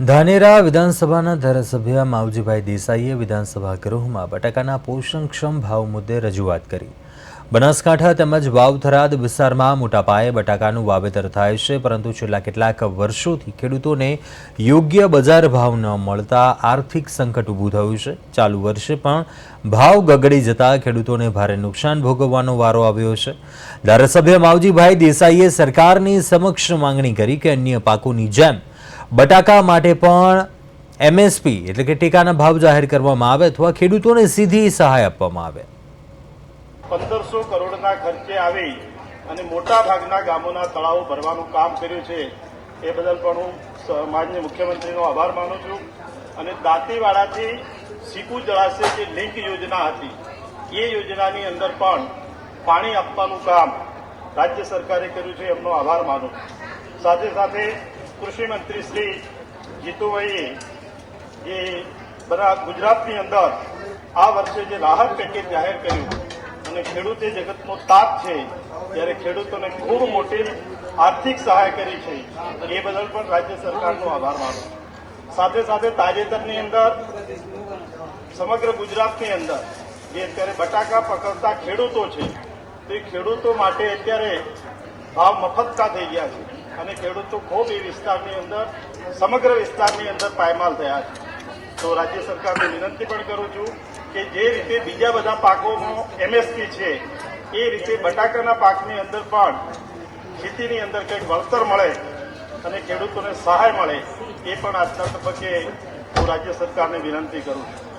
ધાનેરા વિધાનસભાના ધારાસભ્ય માવજીભાઈ દેસાઈએ વિધાનસભા ગૃહમાં બટાકાના પોષણક્ષમ ભાવ મુદ્દે રજૂઆત કરી। બનાસકાંઠા તેમજ વાવ-થરાદ વિસ્તારમાં મોટા પાયે બટાકાનું વાવેતર થાય છે, પરંતુ છેલ્લા કેટલાક વર્ષોથી ખેડૂતોને યોગ્ય બજાર ભાવ ન મળતા આર્થિક સંકટ ઊભું થયું છે। ચાલુ વર્ષે પણ ભાવ ગગડી જતા ખેડૂતોને ભારે નુકસાન ભોગવવાનો વારો આવ્યો છે। ધારાસભ્ય માવજીભાઈ દેસાઈએ સરકારની સમક્ષ માંગણી કરી કે અન્ય પાકોની જેમ બટાકા માટે પણ એમએસપી એટલે કે ટેકાના ભાવ જાહેર કરવામાં આવે અથવા ખેડૂતોને સીધી સહાય આપવામાં આવે। 1500 કરોડના ખર્ચે આવી અને મોટા ભાગના ગામોના તળાવો ભરવાનું કામ કર્યું છે, એ બદલ પણ હું માનનીય મુખ્યમંત્રીનો આભાર માનું છું। અને દાંતીવાડાથી સીકુ જળાશય જે લિંક યોજના હતી, એ યોજનાની અંદર પણ પાણી આપવાનું કામ રાજ્ય સરકારે કર્યું છે, એમનો આભાર માનું છું। સાથે સાથે કૃષિ મંત્રી શ્રી જીતુભાઈએ જે બધા ગુજરાતની અંદર આ વર્ષે જે રાહત પેકેજ જાહેર કર્યું અને ખેડૂતે જગતનો તાત છે, ત્યારે ખેડૂતોને ખૂબ મોટી આર્થિક સહાય કરી છે, એ બદલ પણ રાજ્ય સરકારનો આભાર માનું છું। સાથે સાથે તાજેતરની અંદર સમગ્ર ગુજરાતની અંદર જે અત્યારે બટાકા પકડતા ખેડૂતો છે, તો એ ખેડૂતો માટે અત્યારે ભાવ મફતતા થઈ ગયા છે અને ખેડૂતો ખૂબ એ વિસ્તારની અંદર સમગ્ર વિસ્તારની અંદર પાયમાલ થયા છે। તો રાજ્ય સરકારને વિનંતી પણ કરું છું કે જે રીતે બીજા બધા પાકોનો એમએસપી છે, એ રીતે બટાકાના પાકની અંદર પણ ખેતીની અંદર કંઈક વળતર મળે અને ખેડૂતોને સહાય મળે, એ પણ આજના તબક્કે હું રાજ્ય સરકારને વિનંતી કરું છું।